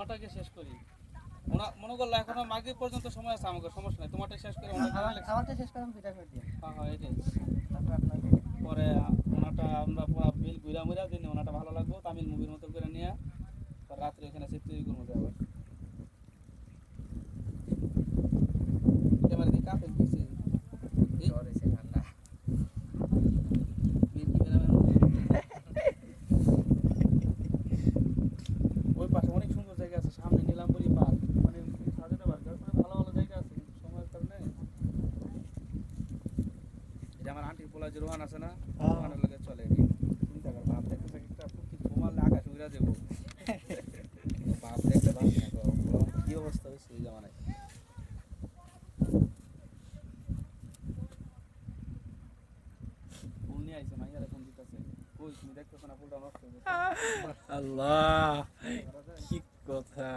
তোমারটাকে শেষ করি। মনে করলো এখনো মাগরিব পর্যন্ত সময় আছে, আমাকে সমস্যা নাই, তোমারটা শেষ করে আমারটা শেষ করে আমি দুইটা করে দিই। হ্যাঁ এটাই। তারপর আপনার পরে ওনাটা আমরা পুরো বিল ঘুরা মুড়া দিন, ওনাটা ভালো লাগবো তামিল মুভির মতো করে নিয়ে রাত্রে ওখানে সেট তৈরি করবো যাবো। ক্যামেরা দিয়ে কাপে দিয়েছে ঠান্ডা ওই পাশে অনেক সুন্দর জায়গা আছে, সামনে নীলাম্বরী পার্ক, মানে সাজানো পার্ক, ভালো ভালো জায়গা আছে, কিন্তু সময়ের কারণে। এটা আমার আন্টির পোলা যে রোহান আছে না, রোহানের লগে চলে এটি। চিন্তা কর, ভাব দেখতেছে একটা ফুটকি ঘুমালে আকাশ উড়া যাবো। ভাব দেখতে ভাব না তো, কি অবস্থা হয়েছে এই জামানায়। ফুল নিয়ে আইছে, মাইয়ারা ফোন দিতেছে, কই তুমি দেখতেছো না ফুলটা নষ্ট হয়ে গেছে। আল্লাহ কি কথা।